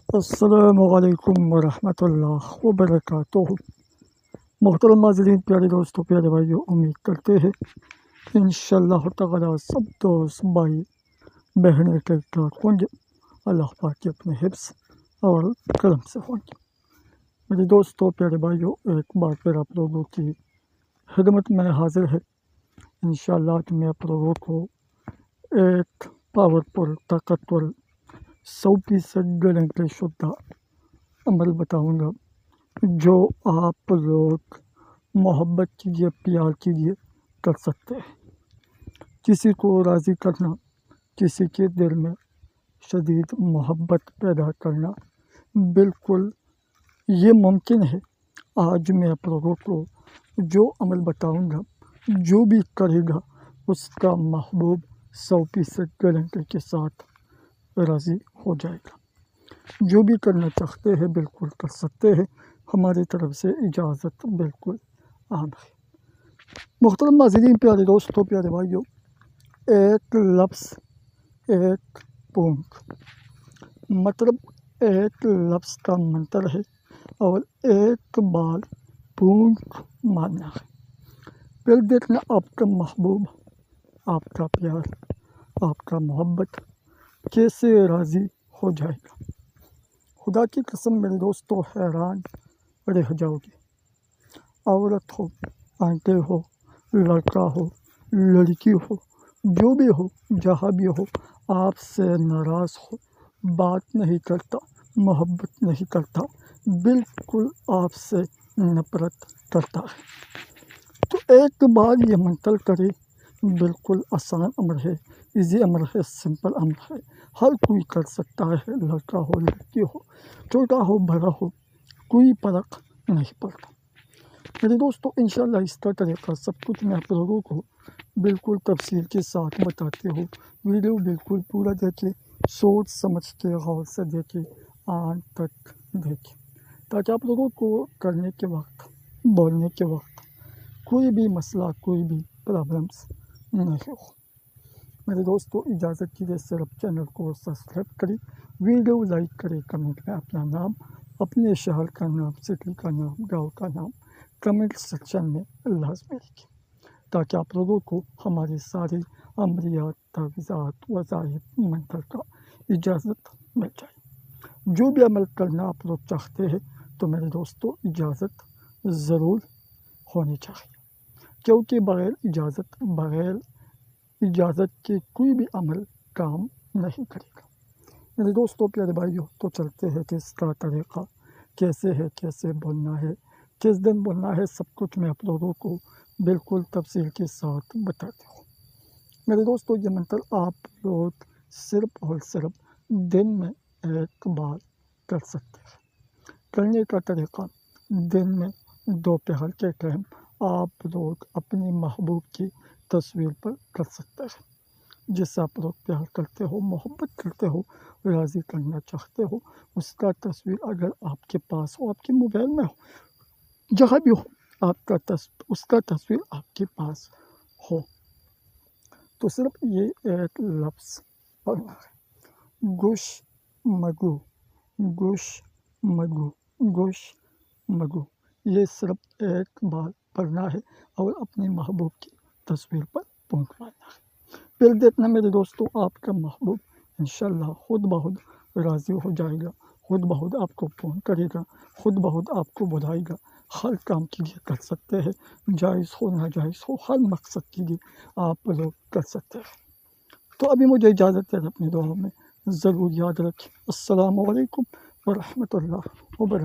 السلام علیکم ورحمۃ اللہ وبرکاتہ۔ محترم ناظرین، پیارے دوستوں، پیارے بھائیوں، امید کرتے ہیں کہ انشاءاللہ تعالی سب دوست بھائی بہنیں ٹھیک ٹھاک ہوں گے، اللہ پاک کے اپنے حفظ اور کرم سے ہوں گے۔ میرے دوستوں، پیارے بھائیوں، ایک بار پھر آپ لوگوں کی خدمت میں حاضر ہے۔ انشاءاللہ کہ میں آپ لوگوں کو ایک پاورفل، طاقتور، 100% گارنٹی شدہ عمل بتاؤں گا جو آپ لوگ محبت کیجیے، پیار کیجیے، کر سکتے ہیں۔ کسی کو راضی کرنا، کسی کے دل میں شدید محبت پیدا کرنا بالکل یہ ممکن ہے۔ آج میں آپ لوگوں کو جو عمل بتاؤں گا، جو بھی کرے گا اس کا محبوب 100% گارنٹی کے ساتھ راضی ہو جائے گا۔ جو بھی کرنا چاہتے ہیں بالکل کر سکتے ہیں، ہماری طرف سے اجازت بالکل عام ہے۔ محترم ناظرین، پیارے دوستوں، پیارے بھائیوں، ایک لفظ، ایک پونک، مطلب ایک لفظ کا منتر ہے اور ایک بال پونک ماننا ہے۔ پھر دیکھنا آپ کا محبوب، آپ کا پیار، آپ کا محبت کیسے راضی ہو جائے گا۔ خدا کی قسم میرے دوستوں، حیران رہ جاؤ گے۔ عورت ہو، آنٹے ہو، لڑکا ہو، لڑکی ہو، جو بھی ہو، جہاں بھی ہو، آپ سے ناراض ہو، بات نہیں کرتا، محبت نہیں کرتا، بالکل آپ سے نفرت کرتا ہے، تو ایک بار یہ منتر کرے۔ بالکل آسان امر ہے، ایزی امر ہے، سمپل امر ہے، ہر کوئی کر سکتا ہے، لڑکا ہو، لڑکی ہو، چھوٹا ہو، بڑا ہو، کوئی فرق نہیں پڑتا۔ میرے دوستوں، انشاءاللہ اس کا طریقہ سب کچھ میں آپ لوگوں کو بالکل تفصیل کے ساتھ بتاتے ہوں۔ ویڈیو بالکل پورا دیکھیں، سوچ سمجھ کے غور سے دیکھیں، آن تک دیکھیں، تاکہ آپ لوگوں کو کرنے کے وقت، بولنے کے وقت کوئی بھی مسئلہ، کوئی بھی پرابلمس نہیں ہو۔ میرے دوستوں، اجازت کیجیے، صرف چینل کو سبسکرائب کریں، ویڈیو لائک کریں، کمنٹ میں اپنا نام، اپنے شہر کا نام، سٹی کا نام، گاؤں کا نام کمنٹ سیکشن میں لازمی لکھیں، تاکہ آپ لوگوں کو ہماری ساری عملیات، تجویزات، وظائف، منتر کا اجازت مل جائے۔ جو بھی عمل کرنا آپ لوگ چاہتے ہیں تو میرے دوستوں اجازت ضرور ہونی چاہیے، کیونکہ بغیر اجازت کے کوئی بھی عمل کام نہیں کرے گا۔ میرے دوستوں، پیارے بھائیوں، تو چلتے ہیں کہ اس کا طریقہ کیسے ہے، کیسے بولنا ہے، کس دن بولنا ہے، سب کچھ میں آپ لوگوں کو بالکل تفصیل کے ساتھ بتاتا ہوں۔ میرے دوستوں، یہ منتر آپ لوگ صرف اور صرف دن میں ایک بار کر سکتے ہیں۔ کرنے کا طریقہ، دن میں دوپہر کے ٹائم آپ لوگ اپنی محبوب کی تصویر پر کر سکتے ہیں، جس سے آپ لوگ پیار کرتے ہو، محبت کرتے ہو، راضی کرنا چاہتے ہو، اس کا تصویر اگر آپ کے پاس ہو، آپ کے موبائل میں ہو، جہاں بھی ہو، اس کا تصویر آپ کے پاس ہو، تو صرف یہ ایک لفظ پڑھنا ہے، گوش مگو، گوش مگو، گوش مگو، یہ صرف ایک بار پڑھنا ہے اور اپنی محبوب کی تصویر پر پونک مارنا ہے۔ پھر دیکھنا میرے دوستوں، آپ کا محبوب انشاءاللہ خود بخود راضی ہو جائے گا، خود بخود آپ کو فون کرے گا، خود بخود آپ کو بلائے گا۔ ہر کام کے لیے کر سکتے ہیں، جائز ہو ناجائز ہو، ہر مقصد کے لیے آپ لوگ کر سکتے ہیں۔ تو ابھی مجھے اجازت ہے، اپنی دعاؤں میں ضرور یاد رکھیں۔ السلام علیکم ورحمۃ اللہ وبرکاتہ۔